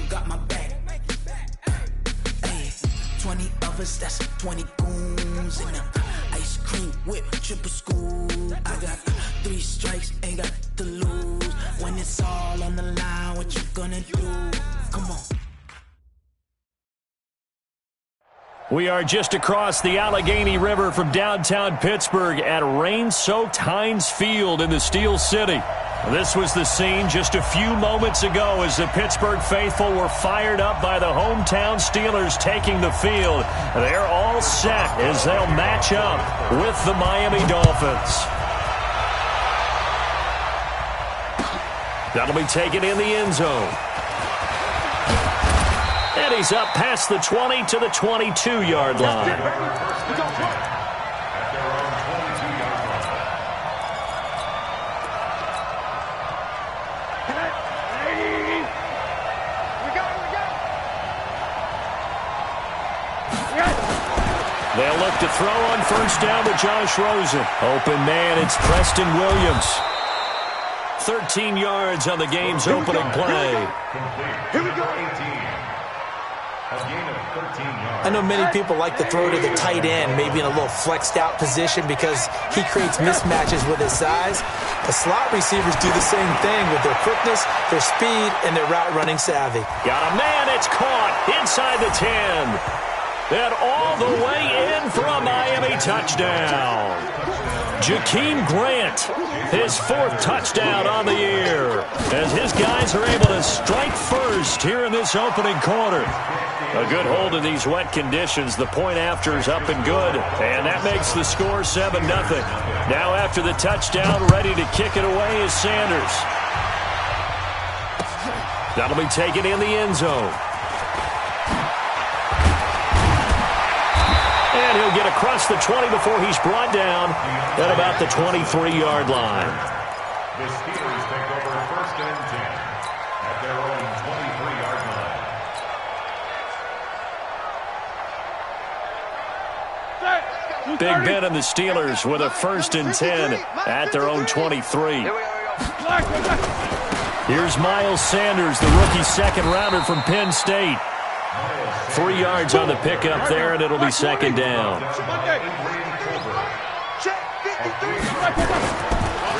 got my back. Hey, 20 of us, that's 20 goons in the ice cream whip, triple scoop. I got 3 strikes, ain't got to lose. When it's all on the line, what you gonna do? Come on. We are just across the Allegheny River from downtown Pittsburgh at rain-soaked Heinz Field in the Steel City. This was the scene just a few moments ago as the Pittsburgh faithful were fired up by the hometown Steelers taking the field. They're all set as they'll match up with the Miami Dolphins. That'll be taken in the end zone. And he's up past the 20 to the 22-yard line. They'll look to throw on first down to Josh Rosen. Open man, it's Preston Williams. 13 yards on the game's opening play. Here we go. A gain of 13 yards. I know many people like to throw to the tight end, maybe in a little flexed out position because he creates mismatches with his size. The slot receivers do the same thing with their quickness, their speed, and their route running savvy. Got a man, it's caught inside the 10. And all the way in for a Miami touchdown. Jakeem Grant, his 4th touchdown on the year, as his guys are able to strike first here in this opening quarter. A good hold in these wet conditions. The point after is up and good, and that makes the score 7-0. Now after the touchdown, ready to kick it away is Sanders. That'll be taken in the end zone. And he'll get across the 20 before he's brought down at about the 23-yard line. The Steelers take over 1st and 10 at their own 23-yard line. Big Ben and the Steelers with a 1st and 10 at their own 23. Here's Miles Sanders, the rookie second-rounder from Penn State. 3 yards on the pickup there, and it'll be 2nd down.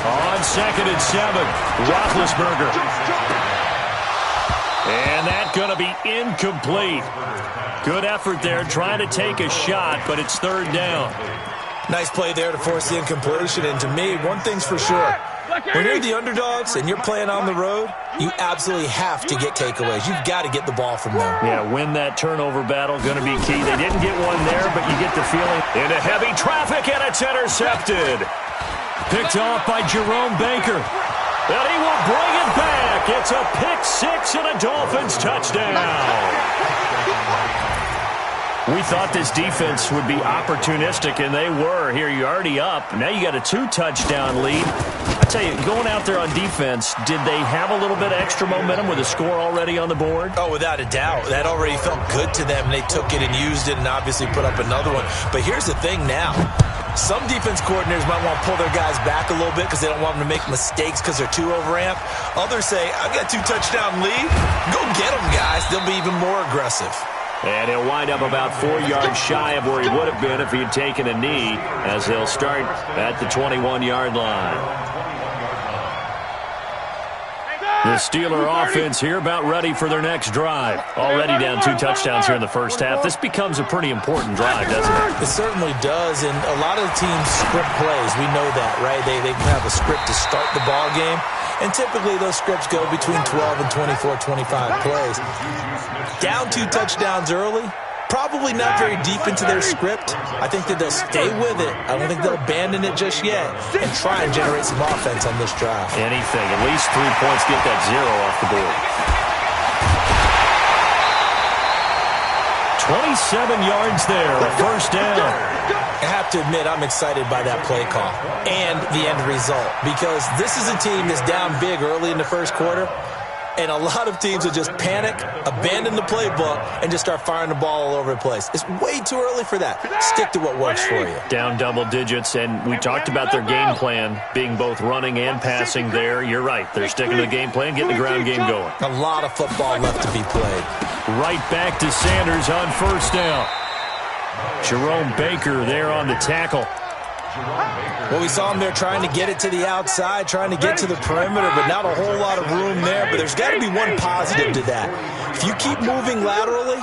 On 2nd and 7, Roethlisberger. And that's going to be incomplete. Good effort there, trying to take a shot, but it's 3rd down. Nice play there to force the incompletion, and to me, one thing's for sure. When you're the underdogs and you're playing on the road, you absolutely have to get takeaways. You've got to get the ball from them. Yeah, win that turnover battle, going to be key. They didn't get one there, but you get the feeling. Into heavy traffic, and it's intercepted. Picked off by Jerome Baker. And he will bring it back. It's a pick 6 and a Dolphins touchdown. We thought this defense would be opportunistic, and they were. Here, you're already up. Now you got a 2-touchdown lead. I tell you, going out there on defense, did they have a little bit of extra momentum with a score already on the board? Oh, without a doubt. That already felt good to them. They took it and used it and obviously put up another one. But here's the thing now. Some defense coordinators might want to pull their guys back a little bit because they don't want them to make mistakes because they're too overamped. Others say, I've got a 2-touchdown lead. Go get them, guys. They'll be even more aggressive. And he'll wind up about 4 yards shy of where he would have been if he had taken a knee, as they'll start at the 21-yard line. The Steeler offense here about ready for their next drive. Already down 2 touchdowns here in the first half. This becomes a pretty important drive, doesn't it? It certainly does, and a lot of the teams script plays. We know that, right? They have a script to start the ball game, and typically those scripts go between 12 and 24, 25 plays. Down 2 touchdowns early, probably not very deep into their script. I think that they'll stay with it. I don't think they'll abandon it just yet and try and generate some offense on this drive. Anything. At least 3 points, get that 0 off the board. 27 yards there, a first down. I have to admit, I'm excited by that play call and the end result because this is a team that's down big early in the first quarter. And a lot of teams will just panic, abandon the playbook, and just start firing the ball all over the place. It's way too early for that. Stick to what works for you. Down double digits, and we talked about their game plan being both running and passing there. You're right. They're sticking to the game plan, getting the ground game going. A lot of football left to be played. Right back to Sanders on first down. Jerome Baker there on the tackle. Well, we saw him there trying to get it to the outside, trying to get to the perimeter, but not a whole lot of room there. But there's got to be one positive to that. If you keep moving laterally,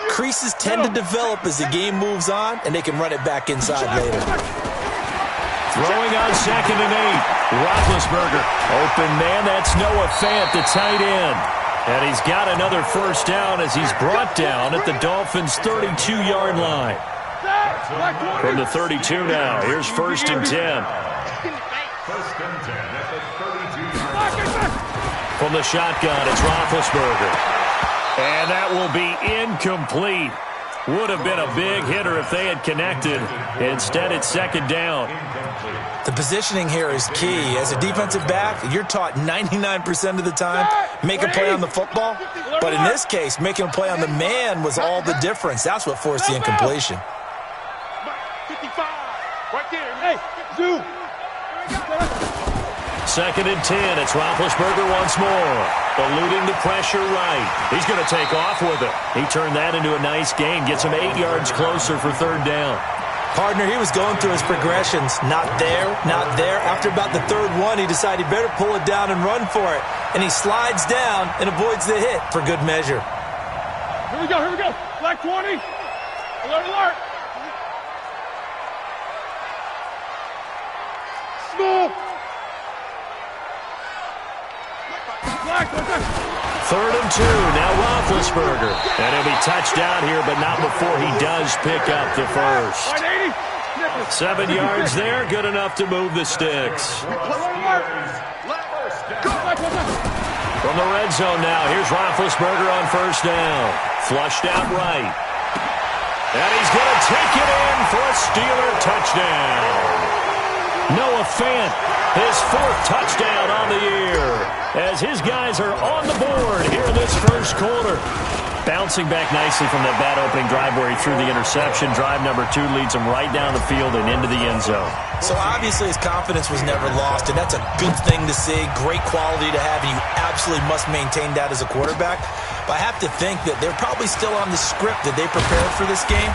creases tend to develop as the game moves on, and they can run it back inside later. Throwing on 2nd and 8. Roethlisberger. Open man, that's Noah Fant, the tight end. And he's got another first down as he's brought down at the Dolphins' 32-yard line. From the 32 now, here's 1st and 10. 1st and 10 at the 32-yard line. From the shotgun, it's Roethlisberger. And that will be incomplete. Would have been a big hitter if they had connected. Instead, it's 2nd down. The positioning here is key. As a defensive back, you're taught 99% of the time, make a play on the football. But in this case, making a play on the man was all the difference. That's what forced the incompletion. 55. Right there. Hey, Zoo. 2nd and 10. It's Roethlisberger once more. Eluding the pressure right. He's going to take off with it. He turned that into a nice gain. Gets him 8 yards closer for 3rd down. Partner, he was going through his progressions. Not there, not there. After about the 3rd one, he decided he better pull it down and run for it. And he slides down and avoids the hit for good measure. Here we go, here we go. Black 20. Alert, alert. Small. Black, 3rd and 2. Now Roethlisberger. And he'll be touched down here, but not before he does pick up the first. 7 yards there. Good enough to move the sticks. From the red zone now, here's Roethlisberger on 1st down. Flushed out right. And he's going to take it in for a Steeler touchdown. Noah Fant, his 4th touchdown on the year, as his guys are on the board here in this first quarter. Bouncing back nicely from that bad opening drive where he threw the interception. Drive number 2 leads him right down the field and into the end zone. So obviously his confidence was never lost, and that's a good thing to see. Great quality to have, and you absolutely must maintain that as a quarterback. But I have to think that they're probably still on the script that they prepared for this game.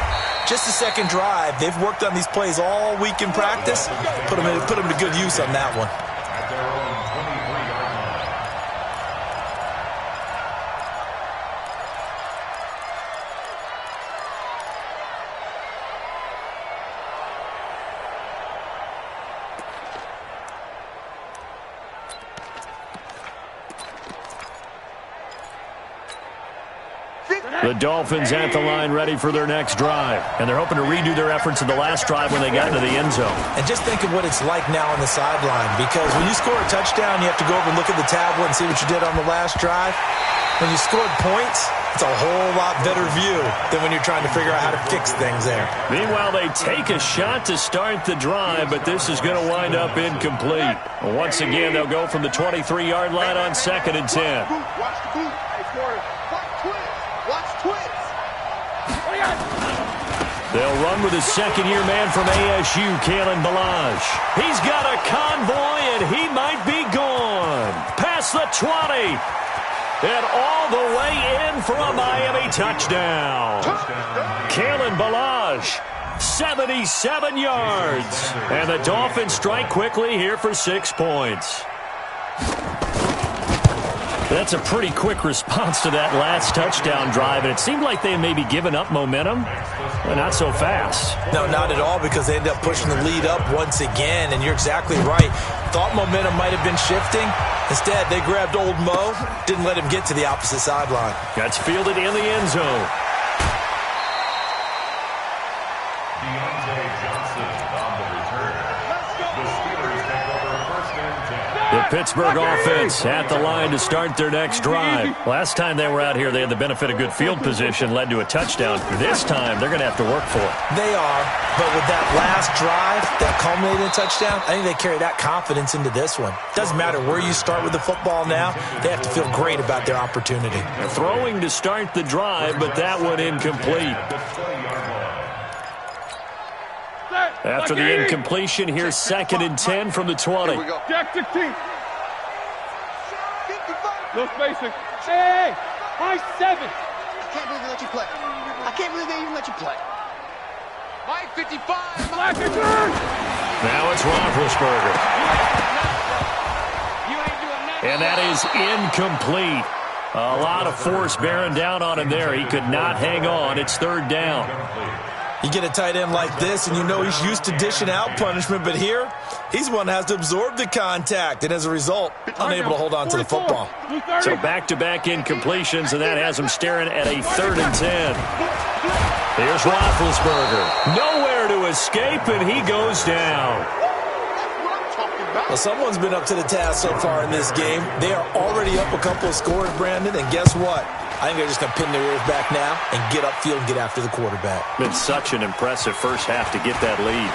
Just the 2nd drive. They've worked on these plays all week in practice. Put them to good use on that one. At their own 23-yard line. The Dolphins at the line ready for their next drive. And they're hoping to redo their efforts in the last drive when they got into the end zone. And just think of what it's like now on the sideline, because when you score a touchdown, you have to go over and look at the tablet and see what you did on the last drive. When you scored points, it's a whole lot better view than when you're trying to figure out how to fix things there. Meanwhile, they take a shot to start the drive, but this is going to wind up incomplete. Once again, they'll go from the 23-yard line on 2nd and 10. Watch the boot. Watch twins. They'll run with his 2nd-year man from ASU, Kalen Ballage. He's got a convoy, and he might be gone. Past the 20. And all the way in for a Miami touchdown. Kalen Ballage, 77 yards. And the Dolphins strike quickly here for 6 points. That's a pretty quick response to that last touchdown drive, and it seemed like they may be giving up momentum, but not so fast. No, not at all, because they ended up pushing the lead up once again, and you're exactly right. Thought momentum might have been shifting. Instead, they grabbed old Mo, didn't let him get to the opposite sideline. That's fielded in the end zone. The Pittsburgh offense at the line to start their next drive. Last time they were out here, they had the benefit of good field position, led to a touchdown. This time, they're going to have to work for it. They are, but with that last drive that culminated in a touchdown, I think they carry that confidence into this one. Doesn't matter where you start with the football now, they have to feel great about their opportunity. They're throwing to start the drive, but that one incomplete. After the incompletion, here's 2nd and 10 from the 20. Jack 16. No spacing. Hey, high 7. I can't believe they let you play. I can't believe they even let you play. Mike 55. Now it's Roethlisberger. And that is incomplete. A lot of force bearing down on him there. He could not hang on. It's 3rd down. You get a tight end like this, and you know he's used to dishing out punishment, but here, he's one that has to absorb the contact, and as a result, unable to hold on to the football. So back-to-back incompletions, and that has him staring at a 3rd and 10. Here's Roethlisberger. Nowhere to escape, and he goes down. Well, someone's been up to the task so far in this game. They are already up a couple of scores, Brandon, and guess what? I think they're just going to pin their ears back now and get upfield and get after the quarterback. Been such an impressive first half to get that lead.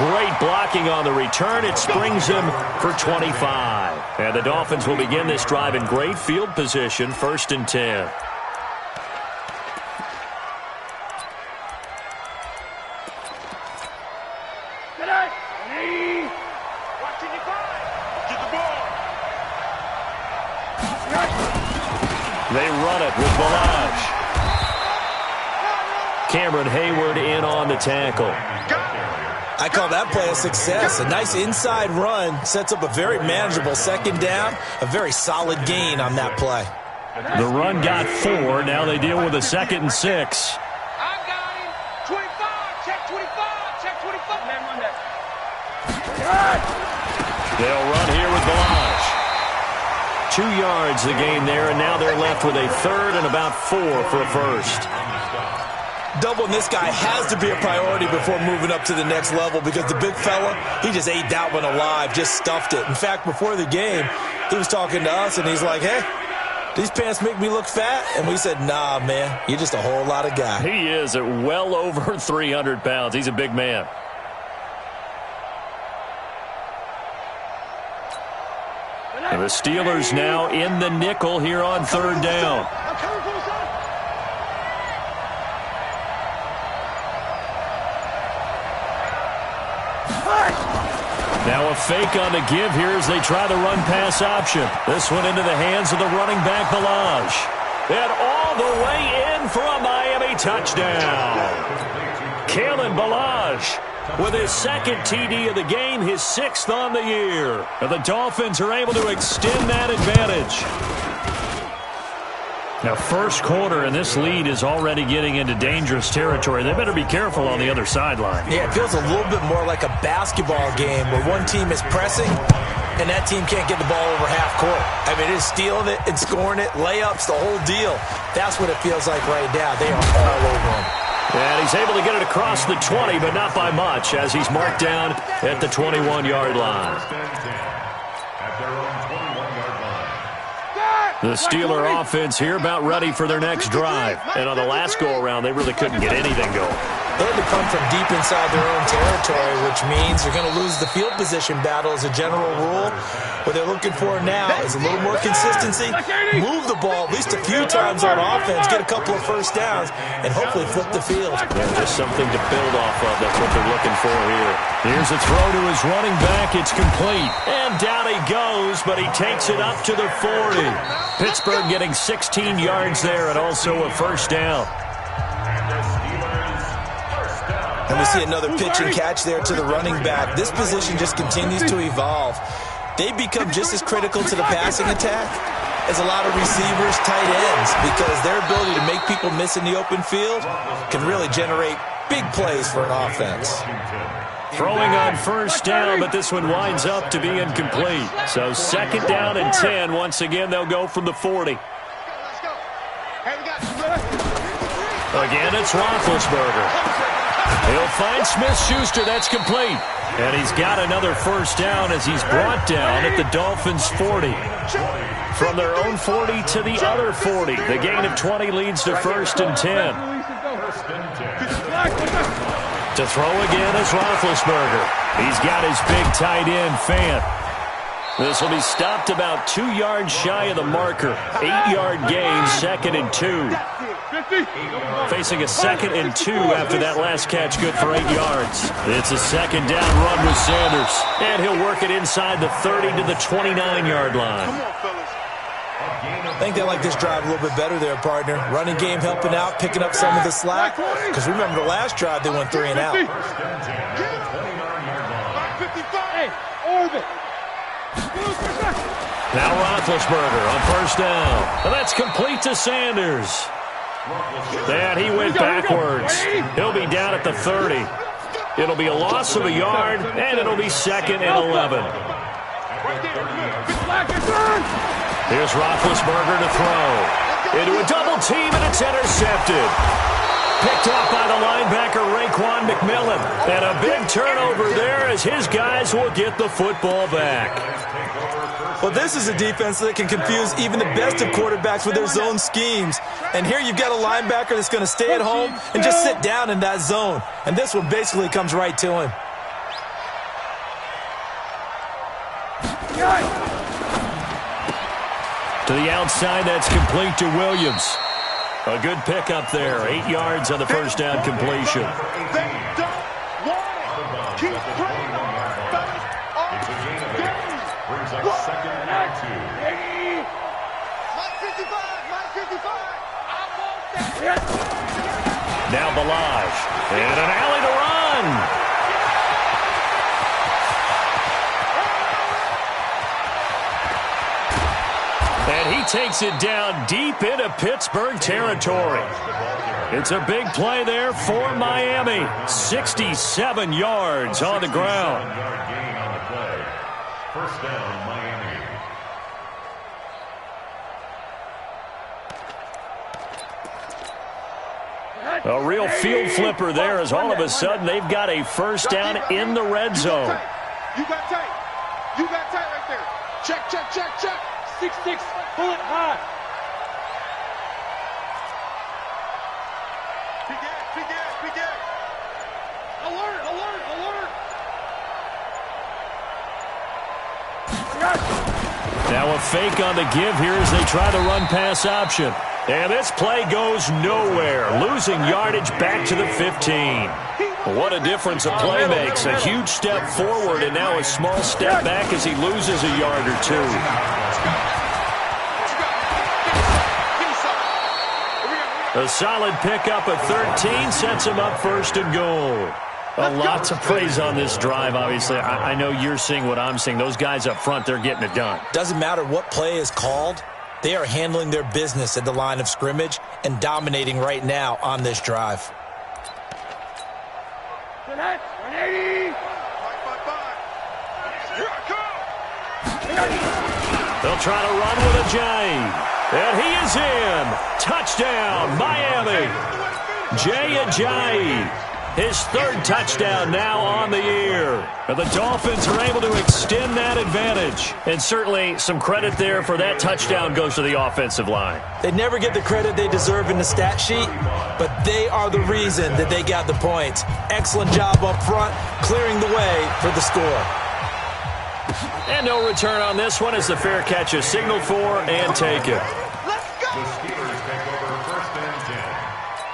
Great blocking on the return. It springs him for 25. And the Dolphins will begin this drive in great field position, 1st and 10. They run it with Balazs. Cameron Hayward in on the tackle. I call that play a success. A nice inside run sets up a very manageable 2nd down. A very solid gain on that play. The run got 4. Now they deal with a 2nd and 6. I got him. 25. Check 25. Check 25. They'll run here with Balazs. 2 yards the gain there, and now they're left with a 3rd and about 4 for a 1st. Doubling this guy has to be a priority before moving up to the next level because the big fella, he just ate that one alive, just stuffed it. In fact, before the game, he was talking to us, and he's like, hey, these pants make me look fat? And we said, nah, man, you're just a whole lot of guy. He is at well over 300 pounds. He's a big man. And the Steelers now in the nickel here on 3rd down. Now a fake on the give here as they try the run-pass option. This one into the hands of the running back, Balazs. And all the way in for a Miami touchdown. Kalen Balazs with his 2nd TD of the game, his 6th on the year. And the Dolphins are able to extend that advantage. Now, 1st quarter, and this lead is already getting into dangerous territory. They better be careful on the other sideline. Yeah, it feels a little bit more like a basketball game where one team is pressing and that team can't get the ball over half court. I mean, it is stealing it and scoring it, layups, the whole deal. That's what it feels like right now. They are all over him. And he's able to get it across the 20, but not by much, as he's marked down at the 21-yard line. The Steeler offense here about ready for their next drive. And on the last go-around, they really couldn't get anything going. They had to come from deep inside their own territory, which means they're going to lose the field position battle as a general rule. What they're looking for now is a little more consistency, move the ball at least a few times on offense, get a couple of 1st downs, and hopefully flip the field. Yeah, just something to build off of. That's what they're looking for here. Here's a throw to his running back. It's complete. And down he goes, but he takes it up to the 40. Pittsburgh getting 16 yards there and also a 1st down. And we see another pitch and catch there to the running back. This position just continues to evolve. They become just as critical to the passing attack as a lot of receivers, tight ends, because their ability to make people miss in the open field can really generate big plays for an offense. Throwing on 1st down, but this one winds up to be incomplete. So 2nd down and 10. Once again, they'll go from the 40. Again, it's Roethlisberger. He'll find Smith-Schuster. That's complete. And he's got another first down as he's brought down at the Dolphins' 40. From their own 40 to the other 40. The gain of 20 leads to 1st and 10. To throw again is Roethlisberger. He's got his big tight end, Fant. This will be stopped about 2 yards shy of the marker. 8-yard gain, 2nd and 2. Facing a 2nd and 2 after that last catch, good for 8 yards. It's a 2nd down run with Sanders. And he'll work it inside the 30 to the 29-yard line. I think they like this drive a little bit better there, partner. Running game helping out, picking up some of the slack. Because remember the last drive, they went 3 and out. Now Roethlisberger on first down. And that's complete to Sanders. And he went backwards. He'll be down at the 30. It'll be a loss of a yard, and it'll be 2nd and 11. Here's Roethlisberger to throw. Into a double team, and it's intercepted. Picked off by the linebacker, Raekwon McMillan. And a big turnover there as his guys will get the football back. Well, this is a defense that can confuse even the best of quarterbacks with their zone schemes. And here you've got a linebacker that's going to stay at home and just sit down in that zone. And this one basically comes right to him. To the outside, that's complete to Williams. A good pickup there. 8 yards on the first down completion. They don't want it. Keep playing on Brings up 2nd and 2. Mike 55. I want that. Now Balaj. And an alley to run. And he takes it down deep into Pittsburgh territory. It's a big play there for Miami. 67 yards on the ground. Gain on the play. First down, Miami. A real field flipper there as all of a sudden they've got a first down in the red zone. You got tight. You got tight right there. Check. 6'6", bullet high. Begin. Alert. Now a fake on the give here as they try the run-pass option. And this play goes nowhere, losing yardage back to the 15. What a difference a play makes. A huge step forward and now a small step back as he loses a yard or two. A solid pickup of 13 sets him up 1st and goal. A lot to praise on this drive, obviously. I know you're seeing what I'm seeing. Those guys up front, they're getting it done. Doesn't matter what play is called. They are handling their business at the line of scrimmage and dominating right now on this drive. 180. Here I come. They'll try to run with Ajayi. And he is in. Touchdown, Miami. Jay Ajayi. His 3rd touchdown now on the year. And the Dolphins are able to extend that advantage. And certainly some credit there for that touchdown goes to the offensive line. They never get the credit they deserve in the stat sheet, but they are the reason that they got the points. Excellent job up front, clearing the way for the score. And no return on this one as the fair catch is signaled for and taken. Let's go. The Steelers take over 1st and 10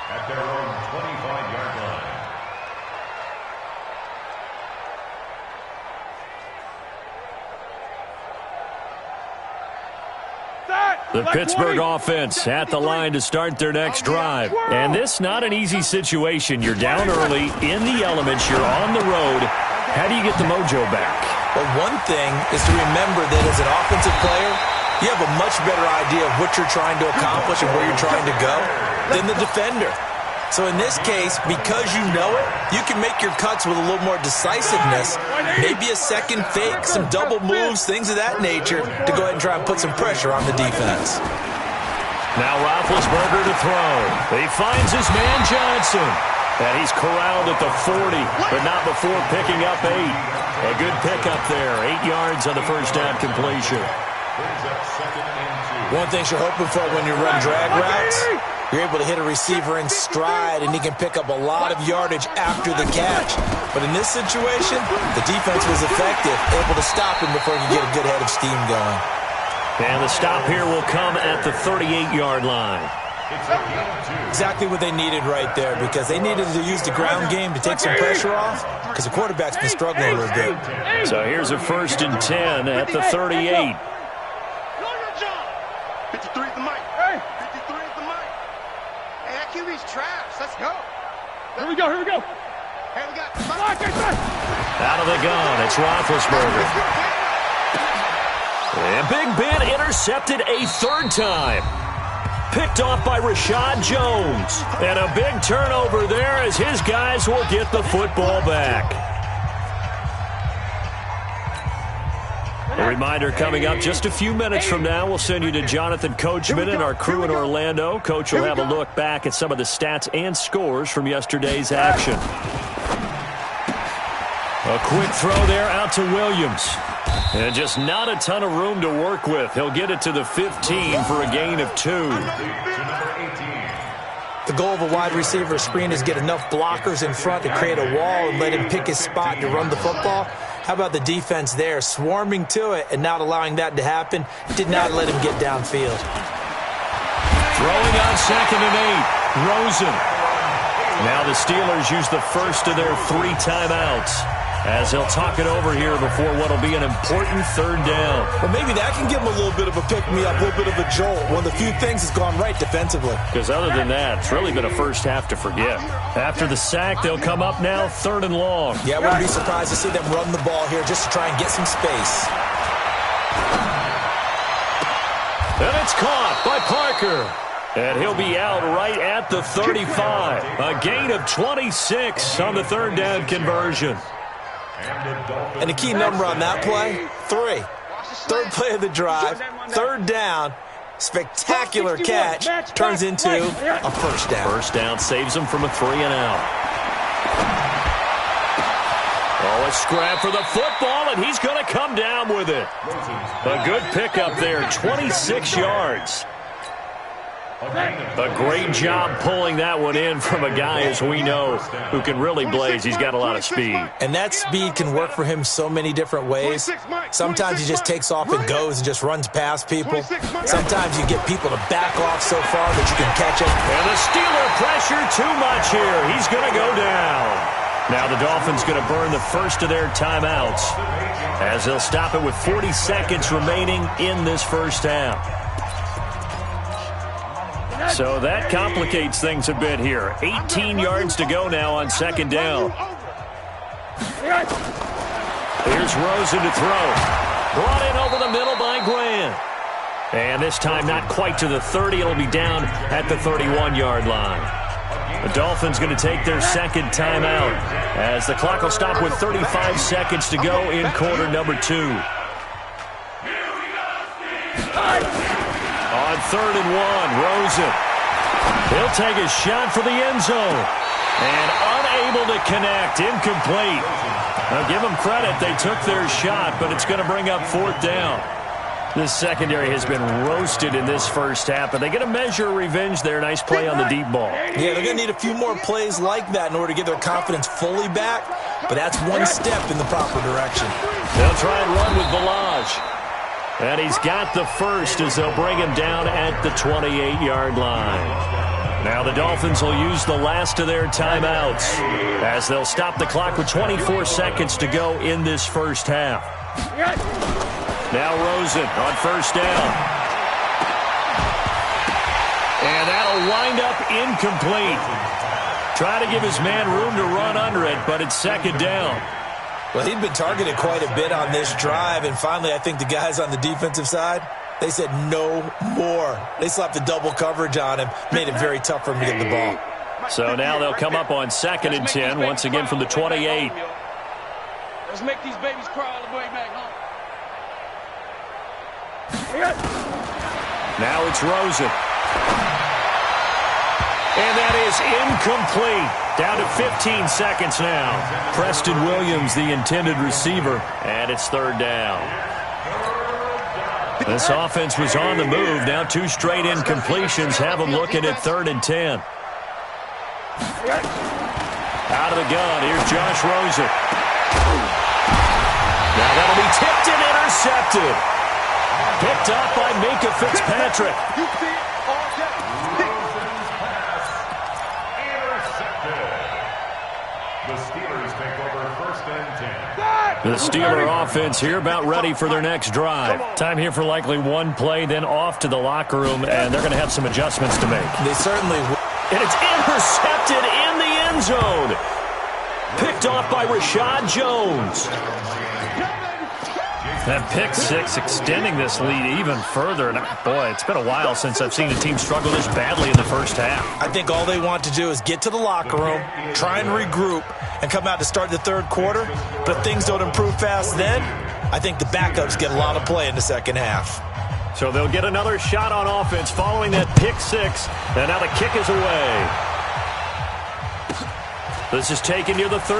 at their own 25-yard line. The Pittsburgh offense at the line to start their next drive. And this not an easy situation. You're down early, in the elements, you're on the road. How do you get the mojo back? Well, one thing is to remember that as an offensive player, you have a much better idea of what you're trying to accomplish and where you're trying to go than the defender. So in this case, because you know it, you can make your cuts with a little more decisiveness, maybe a second fake, some double moves, things of that nature, to go ahead and try and put some pressure on the defense. Now Roethlisberger to throw. He finds his man Johnson. And he's corralled at the 40, but not before picking up 8. A good pickup there. 8 yards on the first down completion. One thing you're hoping for when you run drag routes, you're able to hit a receiver in stride, and he can pick up a lot of yardage after the catch. But in this situation, the defense was effective, able to stop him before he could get a good head of steam going. And the stop here will come at the 38-yard line. Exactly what they needed right there, because they needed to use the ground game to take some pressure off, because the quarterback's been struggling a little bit. So here's a 1st and 10 at the 38. 53 at the mic. 53 at the mic. Hey, that QB's trash. Let's go. Here we go. Hey, we got... Out of the gun, it's Roethlisberger. And Big Ben intercepted a 3rd time. Picked off by Rashad Jones. And a big turnover there as his guys will get the football back. A reminder coming up just a few minutes from now, we'll send you to Jonathan Coachman and our crew in Orlando. Coach will have a look back at some of the stats and scores from yesterday's action. A quick throw there out to Williams. And just not a ton of room to work with. He'll get it to the 15 for a gain of 2. The goal of a wide receiver screen is get enough blockers in front to create a wall and let him pick his spot to run the football. How about the defense there, swarming to it and not allowing that to happen? Did not let him get downfield. Throwing on 2nd and 8, Rosen. Now the Steelers use the first of their 3 timeouts, as they'll talk it over here before what will be an important 3rd down. Well, maybe that can give them a little bit of a pick-me-up, a little bit of a jolt. One of the few things that's gone right defensively. Because other than that, it's really been a first half to forget. After the sack, they'll come up now 3rd and long. Yeah, I wouldn't be surprised to see them run the ball here just to try and get some space. And it's caught by Parker. And he'll be out right at the 35. A gain of 26 on the 3rd down conversion. And the key number on that play, 3. 3rd play of the drive, 3rd down, spectacular catch, turns into a 1st down. 1st down saves him from a 3 and out. Oh, a scrap for the football, and he's going to come down with it. A good pickup there, 26 yards. A great job pulling that one in from a guy, as we know, who can really blaze. He's got a lot of speed. And that speed can work for him so many different ways. Sometimes he just takes off and goes and just runs past people. Sometimes you get people to back off so far that you can catch him. And the Steeler pressure too much here. He's going to go down. Now the Dolphins going to burn the first of their timeouts, as they'll stop it with 40 seconds remaining in this first half. So that complicates things a bit here. 18 yards to go now on 2nd down. Here's Rosen to throw. Brought in over the middle by Grant. And this time not quite to the 30. It'll be down at the 31-yard line. The Dolphins going to take their 2nd timeout, as the clock will stop with 35 seconds to go in quarter number 2. On 3rd and 1, Rosen. He'll take a shot for the end zone. And unable to connect, incomplete. Now give them credit, they took their shot, but it's going to bring up 4th down. This secondary has been roasted in this first half, but they get a measure of revenge there. Nice play on the deep ball. Yeah, they're going to need a few more plays like that in order to get their confidence fully back, but that's one step in the proper direction. They'll try and run with Balaj. And he's got the first as they'll bring him down at the 28-yard line. Now the Dolphins will use the last of their timeouts, as they'll stop the clock with 24 seconds to go in this first half. Now Rosen on 1st down. And that'll wind up incomplete. Try to give his man room to run under it, but it's 2nd down. Well, he'd been targeted quite a bit on this drive, and finally I think the guys on the defensive side, they said no more. They slapped the double coverage on him, made it very tough for him to get the ball. So now they'll come up on 2nd and 10, once again from the 28. Let's make these babies cry all the way back home. Now it's Rosen. And that is incomplete. Down to 15 seconds now. Preston Williams, the intended receiver, and it's third down. This offense was on the move. Now 2 straight incompletions have them looking at 3rd and 10. Out of the gun, here's Josh Rosen. Now that'll be tipped and intercepted. Picked up by Minka Fitzpatrick. The Steelers take over 1st and 10. The Steeler offense here about ready for their next drive. Time here for likely one play, then off to the locker room, and they're going to have some adjustments to make. They certainly will. And it's intercepted in the end zone. Picked off by Rashad Jones. That pick 6 extending this lead even further. And boy, it's been a while since I've seen a team struggle this badly in the first half. I think all they want to do is get to the locker room, try and regroup, and come out to start the 3rd quarter. But if things don't improve fast then, I think the backups get a lot of play in the 2nd half. So they'll get another shot on offense following that pick 6. And now the kick is away. This is taken near the 13.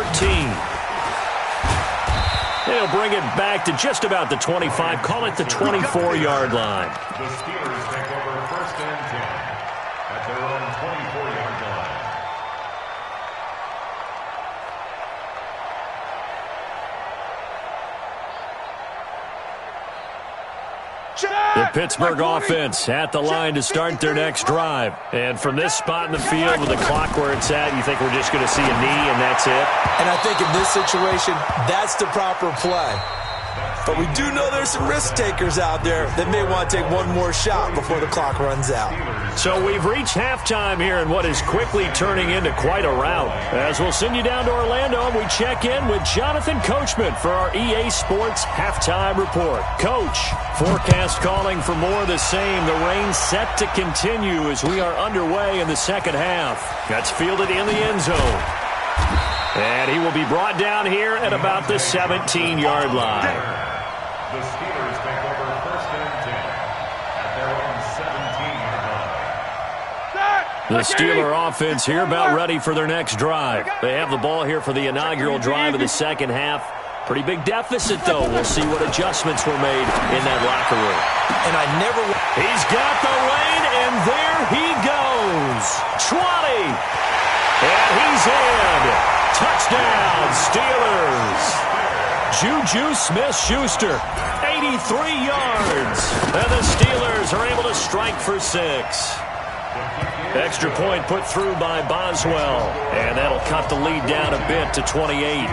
They'll bring it back to just about the 25. Call it the 24-yard line. The Steelers take over 1st and 10 at their own 24-yard line. The Pittsburgh offense at the line to start their next drive. And from this spot in the field with the clock where it's at, you think we're just going to see a knee and that's it? And I think in this situation, that's the proper play. But we do know there's some risk takers out there that may want to take one more shot before the clock runs out. So we've reached halftime here in what is quickly turning into quite a rout. As we'll send you down to Orlando, and we check in with Jonathan Coachman for our EA Sports Halftime Report. Coach, forecast calling for more of the same. The rain set to continue as we are underway in the 2nd half. That's fielded in the end zone. And he will be brought down here at about the 17-yard line. The Steelers take over 1st and 10 at their own 17-yard line. The Steeler offense here about ready for their next drive. They have the ball here for the inaugural drive of the 2nd half. Pretty big deficit, though. We'll see what adjustments were made in that locker room. And I never... He's got the lane, and there he goes. 20. And he's in. Touchdown, Steelers. Juju Smith-Schuster, 83 yards. And the Steelers are able to strike for 6. Extra point put through by Boswell. And that'll cut the lead down a bit to 28.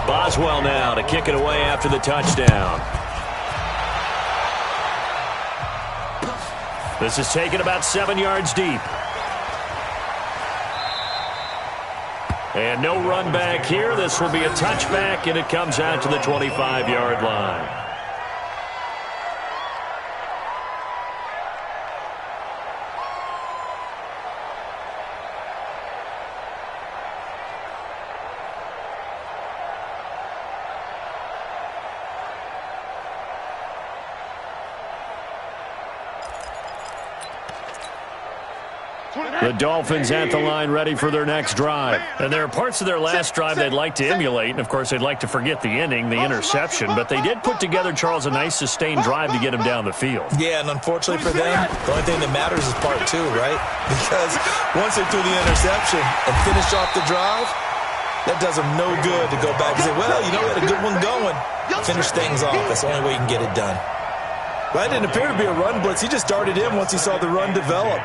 Boswell now to kick it away after the touchdown. This is taken about 7 yards deep. And no run back here. This will be a touchback, and it comes out to the 25-yard line. The Dolphins at the line ready for their next drive. And there are parts of their last drive they'd like to emulate. And, of course, they'd like to forget the ending, the interception. But they did put together, Charles, a nice sustained drive to get him down the field. Yeah, and unfortunately for them, the only thing that matters is part 2, right? Because once they threw the interception and finished off the drive, that does them no good to go back and say, well, you know, we had a good one going. Finish things off. That's the only way you can get it done. Well, that didn't appear to be a run blitz. He just darted in once he saw the run develop.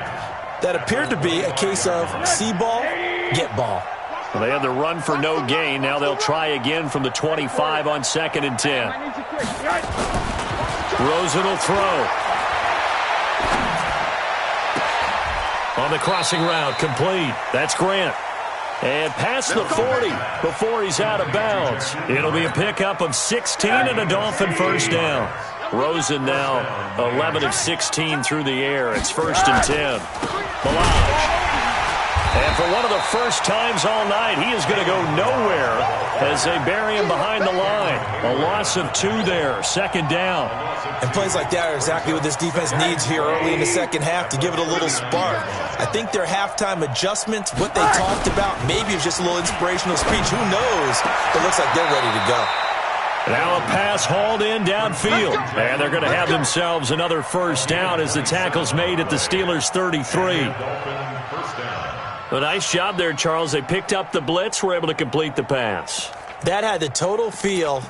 That appeared to be a case of see ball, get ball. Well, they had the run for no gain. Now they'll try again from the 25 on 2nd and 10. Rosen will throw. On the crossing route, complete. That's Grant. And past the 40 before he's out of bounds. It'll be a pickup of 16 and a Dolphin first down. Rosen now 11 of 16 through the air. It's 1st and 10. Balaj. And for one of the first times all night, he is going to go nowhere as they bury him behind the line. A loss of 2 there, second down. And plays like that are exactly what this defense needs here early in the second half to give it a little spark. I think their halftime adjustments, what they talked about, maybe it's just a little inspirational speech. Who knows? It looks like they're ready to go. Now a pass hauled in downfield. And they're going to have themselves another first down as the tackle's made at the Steelers' 33. A nice job there, Charles. They picked up the blitz, were able to complete the pass. That had the total feel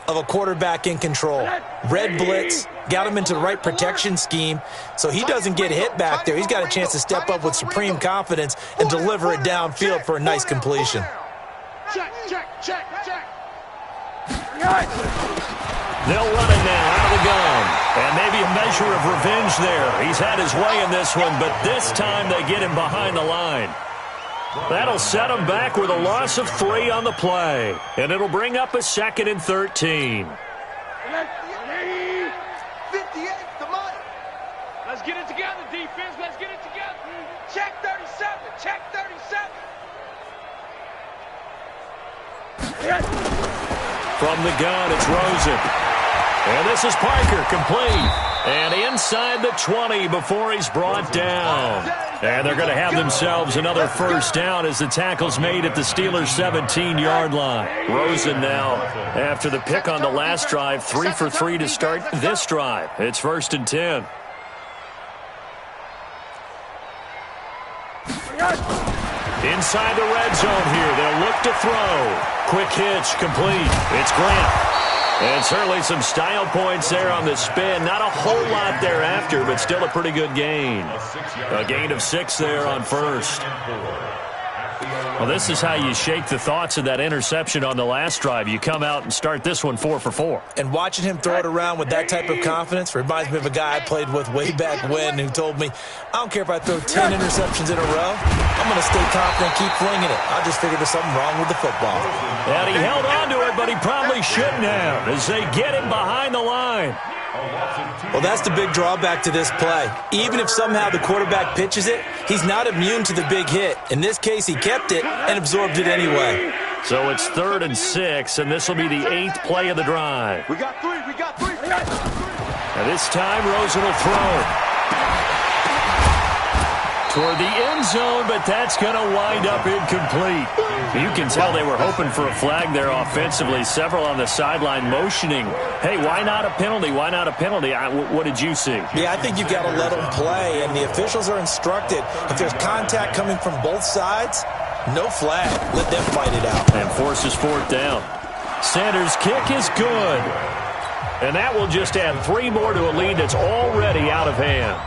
of a quarterback in control. Red blitz, got him into the right protection scheme, so he doesn't get hit back there. He's got a chance to step up with supreme confidence and deliver it downfield for a nice completion. Check. They'll run it now out of the gun. And maybe a measure of revenge there. He's had his way in this one, but this time they get him behind the line. That'll set him back with a loss of 3 on the play. And it'll bring up a 2nd and 13. 58, come on. Let's get it together, defense. Let's get it together. Check 37. Check 37. From the gun, it's Rosen. And this is Parker, complete. And inside the 20 before he's brought down. And they're going to have themselves another first down as the tackle's made at the Steelers' 17-yard line. Rosen now, after the pick on the last drive, 3 for 3 to start this drive. It's 1st and 10. Inside the red zone here, they'll look to throw. Quick hitch, complete. It's Grant. And certainly some style points there on the spin. Not a whole lot thereafter, but still a pretty good gain. A gain of 6 there on first. Well, this is how you shake the thoughts of that interception on the last drive. You come out and start this one 4 for 4. And watching him throw it around with that type of confidence reminds me of a guy I played with way back when who told me, I don't care if I throw 10 interceptions in a row. I'm going to stay confident, keep flinging it. I just figured there's something wrong with the football. And he held on to it, but he probably shouldn't have as they get him behind the line. Well, that's the big drawback to this play. Even if somehow the quarterback pitches it, he's not immune to the big hit. In this case, he kept it and absorbed it anyway. So it's 3rd and 6, and this will be the 8th play of the drive. We got 3. And this time, Rosen will throw toward the end zone, but that's going to wind up incomplete. You can tell they were hoping for a flag there offensively. Several on the sideline motioning, hey, why not a penalty? Why not a penalty? What did you see? Yeah, I think you've got to let them play, and the officials are instructed. If there's contact coming from both sides, no flag. Let them fight it out. And forces 4th down. Sanders' kick is good. And that will just add 3 more to a lead that's already out of hand.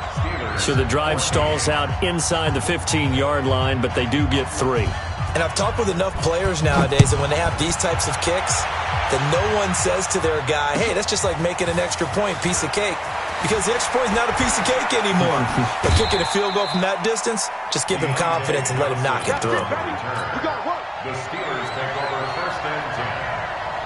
So the drive stalls out inside the 15-yard line, but they do get 3. And I've talked with enough players nowadays that when they have these types of kicks, that no one says to their guy, hey, that's just like making an extra point, piece of cake. Because the extra point is not a piece of cake anymore. But kicking a field goal from that distance, just give him confidence and let him knock it through. The Steelers take over 1st and 10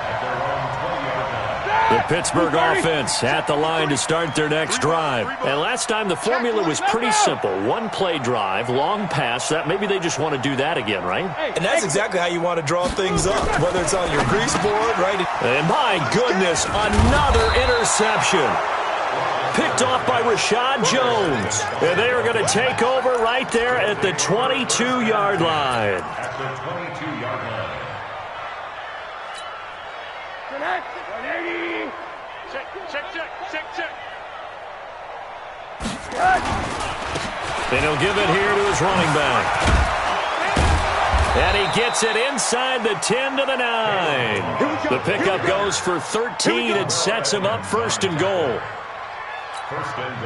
at their own 20-yard line. The Pittsburgh offense at the line to start their next drive. And last time the formula was pretty simple. 1-play drive, long pass. That maybe they just want to do that again, right? And that's exactly how you want to draw things up, whether it's on your grease board, right? And my goodness, another interception. Picked off by Rashad Jones. And they are going to take over right there at the 22-yard line. At the 22-yard line. Check. And he'll give it here to his running back. And he gets it inside the 10 to the 9. The pickup goes for 13 and sets him up 1st and goal.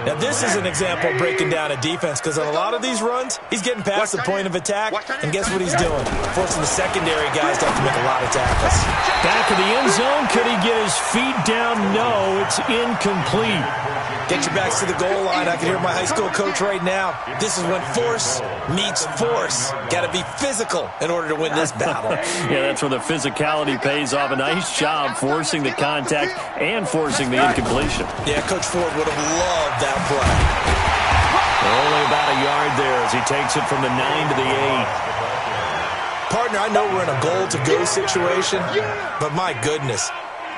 Now, this is an example of breaking down a defense because on a lot of these runs, he's getting past the point of attack, and guess what he's doing? Forcing the secondary guys to have to make a lot of tackles. Back of the end zone, could he get his feet down? No, it's incomplete. Get your backs to the goal line. I can hear my high school coach right now. This is when force meets force. Got to be physical in order to win this battle. Yeah, that's where the physicality pays off. A nice job forcing the contact and forcing the incompletion. Yeah, Coach Ford would have loved that play. Only about a yard there as he takes it from the 9 to the 8. Partner, I know we're in a goal-to-go situation, but my goodness,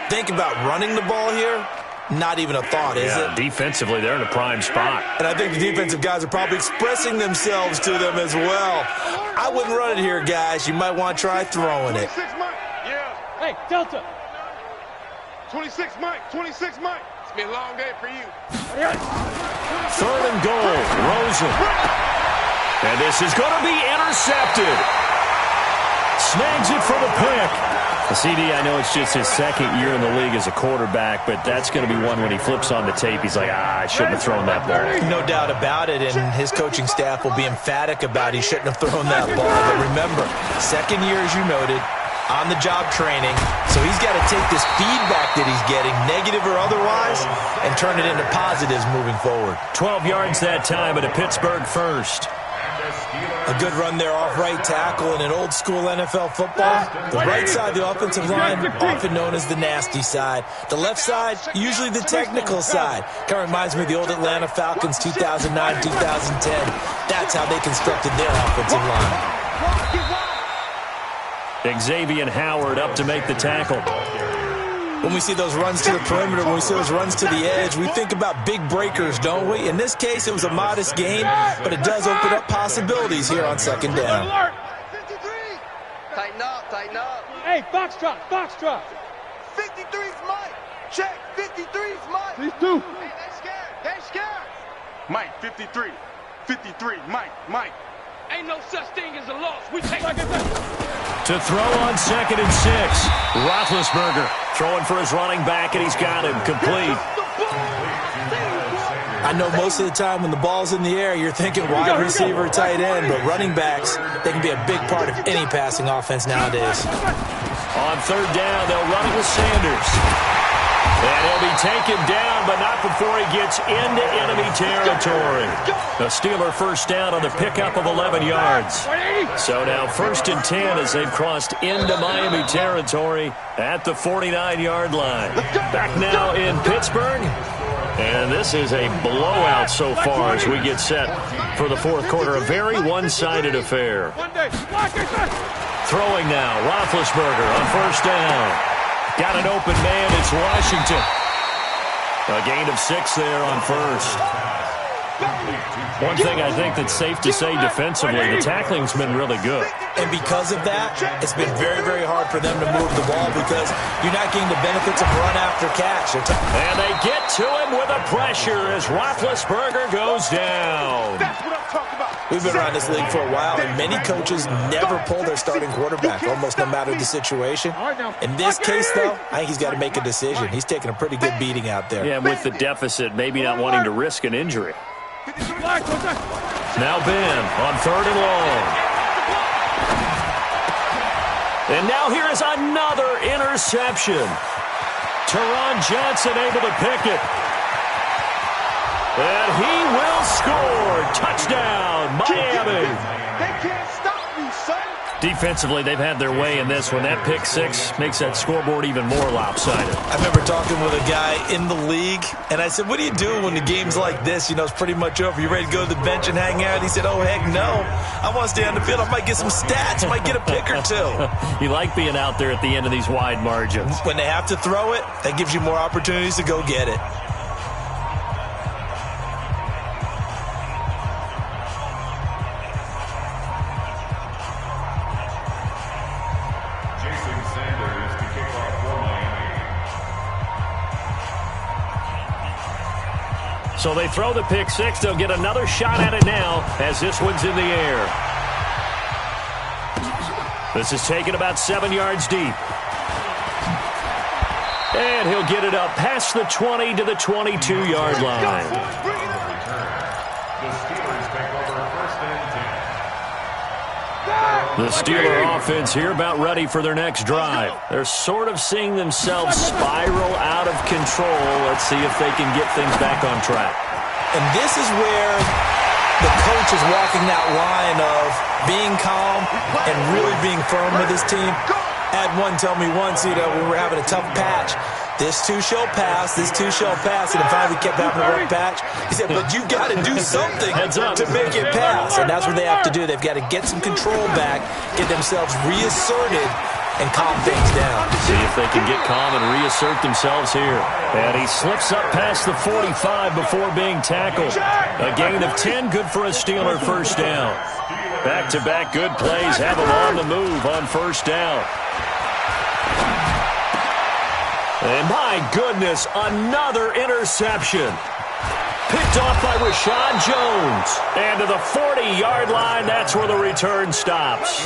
think about running the ball here. Not even a thought, is it? Defensively, they're in a prime spot. And I think the defensive guys are probably expressing themselves to them as well. I wouldn't run it here, guys. You might want to try throwing it. 26 Mike. Yeah. Hey, Delta. 26 Mike. 26 Mike. It's been a long day for you. 3rd and goal. Rosen. And this is going to be intercepted. Snags it for the pick. The CD, I know it's just his 2nd year in the league as a quarterback, but that's going to be one when he flips on the tape. He's like, I shouldn't have thrown that ball. No doubt about it, and his coaching staff will be emphatic about he shouldn't have thrown that ball. But remember, 2nd year, as you noted, on-the-job training, so he's got to take this feedback that he's getting, negative or otherwise, and turn it into positives moving forward. 12 yards that time, but a Pittsburgh first. A good run there off right tackle in an old-school NFL football. The right side, the offensive line, often known as the nasty side. The left side, usually the technical side. Kind of reminds me of the old Atlanta Falcons 2009, 2010. That's how they constructed their offensive line. Xavier Howard up to make the tackle. When we see those runs to the perimeter, when we see those runs to the edge, we think about big breakers, don't we? In this case, it was a modest gain, but it does open up possibilities here on 2nd down. 53. Tighten up, tighten up. Hey, foxtrot, foxtrot. 53's Mike. Check, 53's Mike. These two. Hey, they scared, they scared. Mike, 53. 53, Mike. Ain't no such thing as a loss. We take like a To throw on 2nd and 6. Roethlisberger throwing for his running back, and he's got him complete. I know most of the time when the ball's in the air, you're thinking wide receiver, tight end, but running backs, they can be a big part of any passing offense nowadays. On 3rd down, they'll run it with Sanders. And he'll be taken down, but not before he gets into enemy territory. The Steeler first down on the pickup of 11 yards. So now 1st and 10 as they've crossed into Miami territory at the 49-yard line. Back now in Pittsburgh. And this is a blowout so far as we get set for the 4th quarter. A very one-sided affair. Throwing now, Roethlisberger on 1st down. Got an open man, it's Washington. A gain of 6 there on 1st. One thing I think that's safe to say defensively, the tackling's been really good. And because of that, it's been very, very hard for them to move the ball because you're not getting the benefits of run after catch. And they get to him with a pressure as Roethlisberger goes down. That's what I'm talking about. We've been around this league for a while, and many coaches never pull their starting quarterback, almost no matter the situation. In this case, though, I think he's got to make a decision. He's taking a pretty good beating out there. Yeah, with the deficit, maybe not wanting to risk an injury. Now Ben on 3rd and long. And now here is another interception. Teron Johnson able to pick it. And he will score. Touchdown, Miami. They can't stop me, son. Defensively, they've had their way in this one. That pick 6 makes that scoreboard even more lopsided. I remember talking with a guy in the league, and I said, what do you do when the game's like this? You know, it's pretty much over. You ready to go to the bench and hang out? He said, oh, heck no. I want to stay on the field. I might get some stats. Might get a pick or two. You like being out there at the end of these wide margins. When they have to throw it, that gives you more opportunities to go get it. So they throw the pick 6. They'll get another shot at it now as this one's in the air. This is taken about 7 yards deep. And he'll get it up past the 20 to the 22-yard line. The Steeler offense here about ready for their next drive. They're sort of seeing themselves spiral out of control. Let's see if they can get things back on track. And this is where the coach is walking that line of being calm and really being firm with his team. Had one tell me once, you know, we were having a tough patch. This too shall pass. This too shall pass. And finally kept having a rough patch. He said, but you got to do something to make it pass. And that's what they have to do. They've got to get some control back, get themselves reasserted, and calm things down. See if they can get calm and reassert themselves here. And he slips up past the 45 before being tackled. A gain of 10, good for a Steeler first down. Back-to-back good plays have him on the move on first down. And my goodness, another interception. Picked off by Rashad Jones. And to the 40-yard line, that's where the return stops.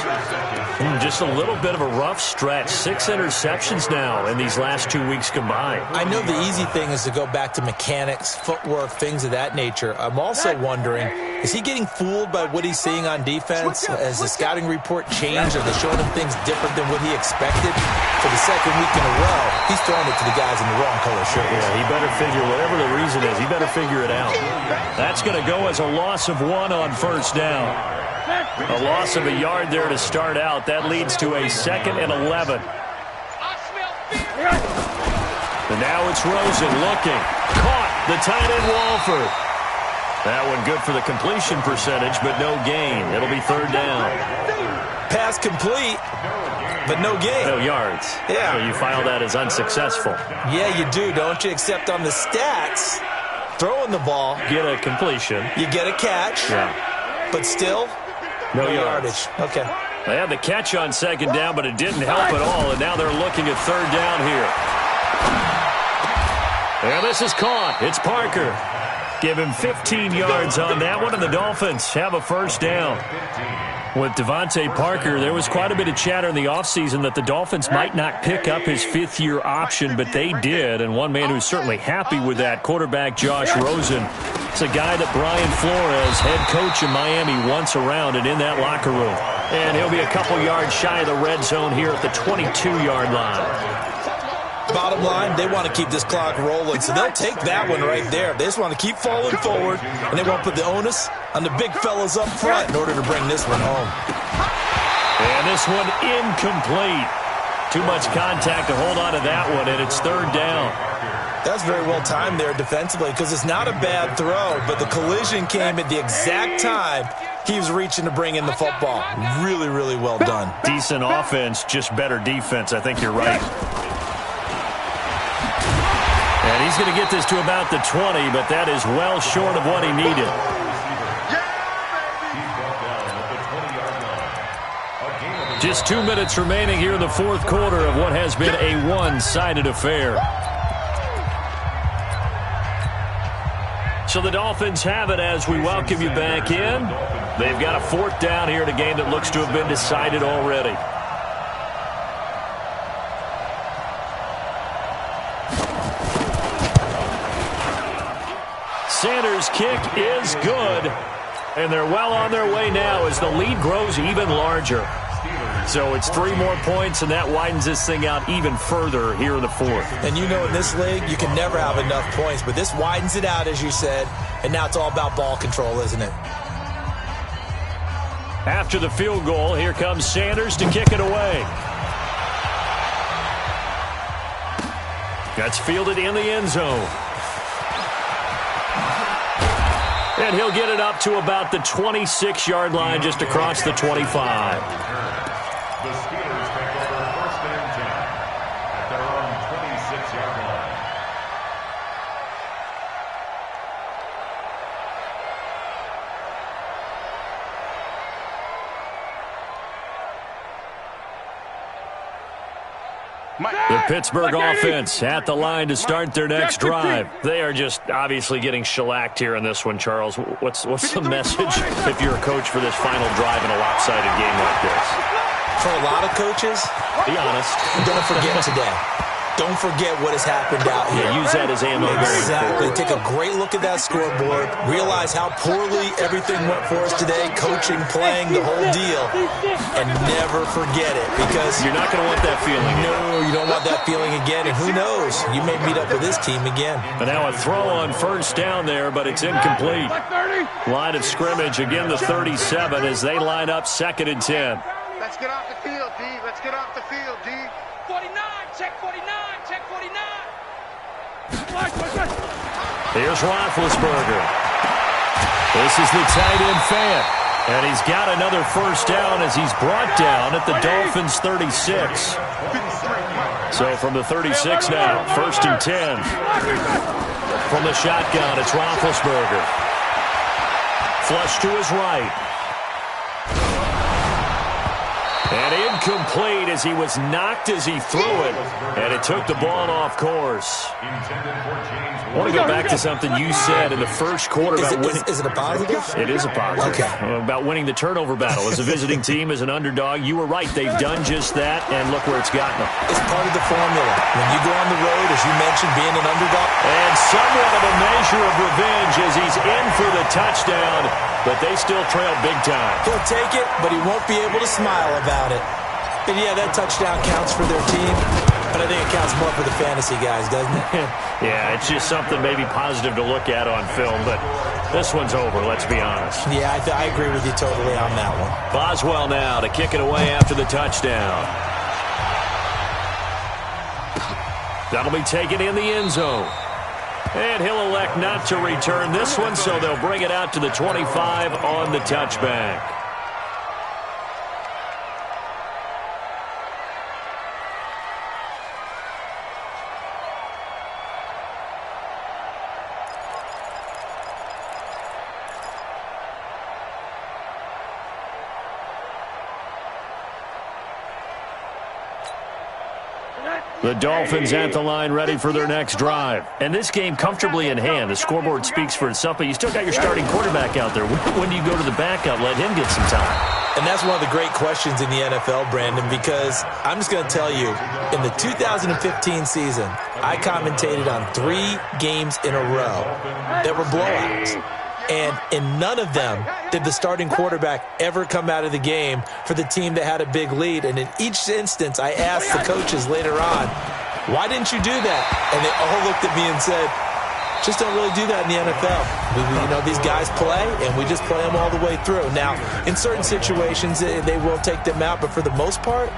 Just a little bit of a rough stretch. 6 interceptions now in these last 2 weeks combined. I know the easy thing is to go back to mechanics, footwork, things of that nature. I'm also wondering, is he getting fooled by what he's seeing on defense? Has the scouting report changed? Are they showing him things different than what he expected? For the second week in a row, he's throwing it to the guys in the wrong color shirts. Yeah, he better figure, whatever the reason is, he better figure it out. That's going to go as a loss of 1 on first down. A loss of a yard there to start out. That leads to a 2nd and 11. And now it's Rosen looking. Caught the tight end Walford. That one good for the completion percentage, but no gain. It'll be 3rd down. Pass complete, but no gain. No yards. Yeah. So you file that as unsuccessful. Yeah, you do, don't you? Except on the stats, throwing the ball. Get a completion. You get a catch. Yeah. But still, no yardage. Okay. They had the catch on 2nd down, but it didn't help at all, and now they're looking at 3rd down here. And this is caught. It's Parker. Give him 15 yards on that one, and the Dolphins have a first down. With Devontae Parker, there was quite a bit of chatter in the offseason that the Dolphins might not pick up his 5th-year option, but they did, and one man who's certainly happy with that, quarterback Josh Rosen. It's a guy that Brian Flores, head coach in Miami, wants around and in that locker room. And he'll be a couple yards shy of the red zone here at the 22-yard line. Bottom line, they want to keep this clock rolling, so they'll take that one right there. They just want to keep falling forward, and they won't put the onus on the big fellas up front in order to bring this one home. And this one incomplete. Too much contact to hold on to that one, and it's 3rd down. That's very well timed there defensively because it's not a bad throw, but the collision came at the exact time he was reaching to bring in the football. Really, really well done. Decent offense, just better defense. I think you're right. And he's going to get this to about the 20, but that is well short of what he needed. Just 2 minutes remaining here in the 4th quarter of what has been a one-sided affair. So the Dolphins have it as we welcome you back in. They've got a 4th down here in a game that looks to have been decided already. Sanders' kick is good, and they're well on their way now as the lead grows even larger. So it's 3 more points, and that widens this thing out even further here in the 4th. And you know in this league, you can never have enough points, but this widens it out, as you said, and now it's all about ball control, isn't it? After the field goal, here comes Sanders to kick it away. That's fielded in the end zone. And he'll get it up to about the 26-yard line, just across the 25. The Steelers take over 1st and 10 at their own 26-yard line. The Pittsburgh offense at the line to start their next drive. They are just obviously getting shellacked here in this one, Charles. What's the message if you're a coach for this final drive in a lopsided game like this? For a lot of coaches, be honest. Don't forget today. Don't forget what has happened out here. Yeah, use that as ammo. Exactly. Take a great look at that scoreboard. Realize how poorly everything went for us today. Coaching, playing, the whole deal. And never forget it because you're not going to want that feeling. No, you don't want that feeling again. And who knows? You may meet up with this team again. But now a throw on 1st down there, but it's incomplete. Line of scrimmage, again the 37 as they line up 2nd and 10. Let's get off the field, D. Let's get off the field, D. 49, check 49, check 49. Here's Roethlisberger. This is the tight end Fant. And he's got another first down as he's brought down at the Dolphins' 36. So from the 36 now, 1st and 10. From the shotgun, it's Roethlisberger. Flush to his right. And incomplete as he was knocked as he threw it. And it took the ball off course. I want to go back to something you said in the first quarter about winning. Is it a positive? It is a positive. Okay. About winning the turnover battle. As a visiting team, as an underdog, you were right. They've done just that, and look where it's gotten them. It's part of the formula. When you go on the road, as you mentioned, being an underdog. And somewhat of a measure of revenge as he's in for the touchdown, but they still trail big time. He'll take it, but he won't be able to smile about it. And yeah, that touchdown counts for their team, but I think it counts more for the fantasy guys, doesn't it? Yeah, it's just something maybe positive to look at on film, but this one's over, let's be honest. Yeah, I agree with you totally on that one. Boswell now to kick it away after the touchdown. That'll be taken in the end zone. And he'll elect not to return this one, so they'll bring it out to the 25 on the touchback. The Dolphins at the line ready for their next drive. And this game comfortably in hand. The scoreboard speaks for itself, but you still got your starting quarterback out there. When do you go to the backup, let him get some time? And that's one of the great questions in the NFL, Brandon, because I'm just going to tell you, in the 2015 season, I commentated on 3 games in a row that were blowouts. And in none of them did the starting quarterback ever come out of the game for the team that had a big lead. And in each instance, I asked the coaches later on, why didn't you do that? And they all looked at me and said, just don't really do that in the NFL. These guys play, and we just play them all the way through. Now, in certain situations, they will take them out, but for the most part,